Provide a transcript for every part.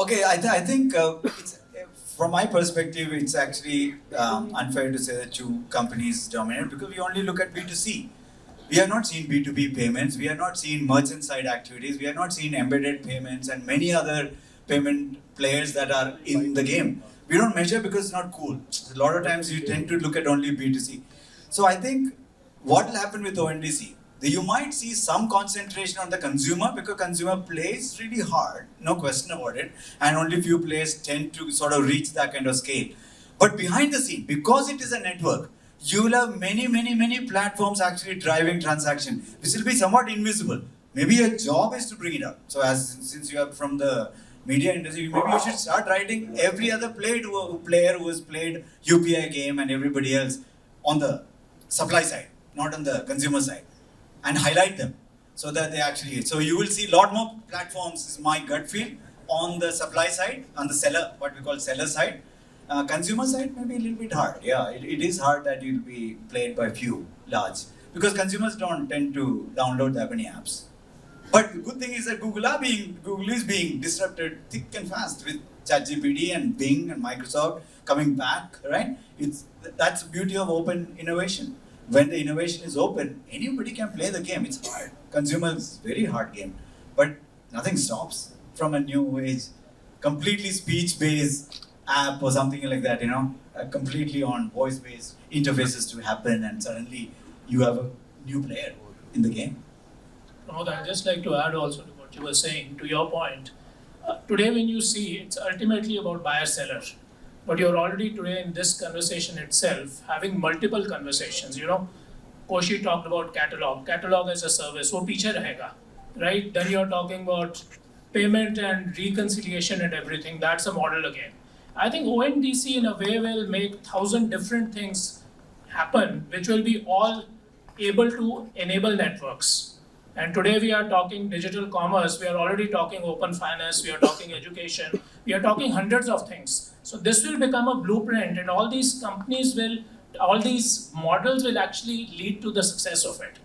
Okay, I think it's, from my perspective, it's actually unfair to say that two companies dominate because we only look at B2C. We have not seen B2B payments, we have not seen merchant side activities, we have not seen embedded payments and many other payment players that are in the game. We don't measure because it's not cool. A lot of times you tend to look at only B2C. So I think what will happen with ONDC? You might see some concentration on the consumer because consumer plays really hard, no question about it, and only few players tend to sort of reach that kind of scale. But behind the scene, because it is a network, you will have many platforms actually driving transaction, which will be somewhat invisible. Maybe your job is to bring it up. So since you are from the media industry, maybe you should start writing every other player who has played UPI game and everybody else on the supply side, not on the consumer side, and highlight them so that they actually, so you will see a lot more platforms, is my gut feel, on the supply side, on the seller, what we call seller side. Consumer side may be a little bit hard. Yeah, it is hard that it will be played by few large because consumers don't tend to download that many apps. But the good thing is that Google is being disrupted thick and fast with ChatGPT and Bing and Microsoft coming back, right? That's the beauty of open innovation. When the innovation is open, anybody can play the game. It's hard. Consumers, very hard game. But nothing stops from a new age, completely speech-based app or something like that, completely on voice-based interfaces to happen, and suddenly you have a new player in the game. Pramod, I'd just like to add also to what you were saying, to your point. Today when you see, it's ultimately about buyer-seller. But you're already today in this conversation itself having multiple conversations. 𝗙ощी talked about catalog as a service, वो पीछे रहेगा, right? Then you're talking about payment and reconciliation and everything. That's a model again. I think ONDC in a way will make 1,000 different things happen, which will be all able to enable networks. And today we are talking digital commerce, we are already talking open finance, we are talking education, we are talking hundreds of things. So this will become a blueprint, and all these models will actually lead to the success of it.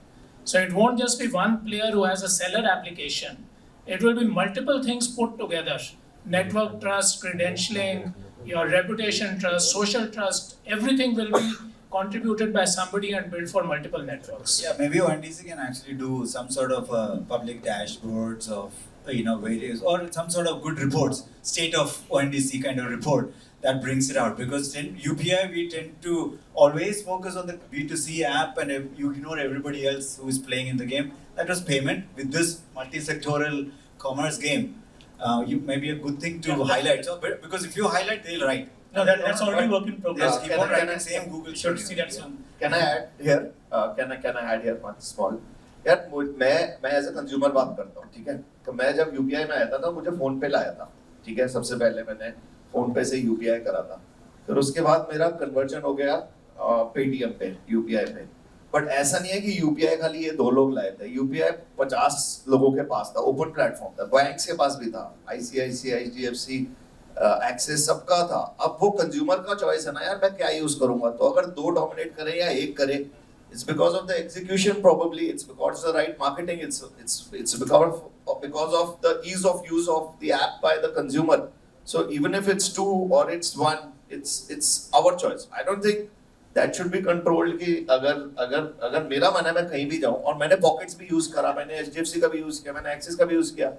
So it won't just be one player who has a seller application. It will be multiple things put together. Network trust, credentialing, your reputation trust, social trust, everything will be contributed by somebody and built for multiple networks. Yeah, maybe ONDC can actually do some sort of public dashboards of various, or some sort of good reports, state of ONDC kind of report that brings it out. Because in UPI we tend to always focus on the B2C app and you ignore everybody else who is playing in the game. That was payment. With this multi-sectoral commerce game, maybe a good thing to highlight. So, because if you highlight, they'll write. No, that's already work in progress. Keep on writing same Google. Should see that soon. Can I add here? Can I add here one small? यार मैं as a consumer बात करता हूँ, ठीक है? तो मैं जब यूपीआई में आया था तो मुझे फोन पे लाया था, ठीक है? सबसे पहले मैंने फोन पे से यूपीआई करा था, फिर उसके बाद मेरा कन्वर्जन हो गया पेटीएम पे, यूपीआई पे. बट ऐसा नहीं है कि यूपीआई खाली ये 2 लोग लाए थे. यूपीआई 50 लोगों के पास था, ओपन प्लेटफॉर्म था, बैंक्स के पास भी था, आईसीआईसीआई, एचडीएफसी, एक्सेस, सबका था. अब वो कंज्यूमर का चॉइस है ना यार, मैं क्या यूज करूंगा. तो अगर 2 डोमिनेट करें या 1 करे, it's because of the execution probably, it's because of the right marketing, it's because of the ease of use of the app by the consumer. So even if it's 2 or it's 1, it's our choice. I don't think that should be controlled कि अगर मेरा मन है मैं कहीं भी जाऊं, और मैंने पॉकेट्स भी यूज करा, मैंने एचडीएफसी का भी यूज किया, मैंने एक्सिस का भी यूज किया,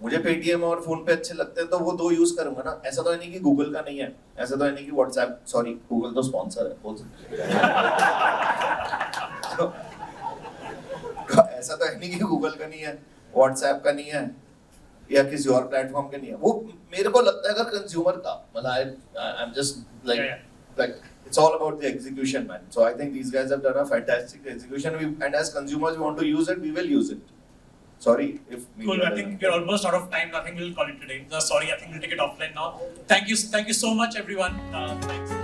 मुझे पेटीएम और फोन पे अच्छे लगते हैं तो वो 2 यूज करूंगा ना. ऐसा तो है नहीं कि गूगल का नहीं है, ऐसा तो है नहीं कि व्हाट्सएप, सॉरी गूगल तो स्पॉन्सर है, बोल सकते हैं. ऐसा तो है नहीं कि गूगल का नहीं है, व्हाट्सएप का नहीं है, या किसी और प्लेटफॉर्म के नहीं है. वो मेरे को लगता है अगर कंज्यूमर का, मतलब I am just like it's all about the execution, man. So I think these guys have done a fantastic execution, and as consumers we want to use it, we will use it. Sorry if cool. I think we're almost out of time. I think we'll call it today. Sorry, I think we'll take it offline now. Thank you so much, everyone. Thanks.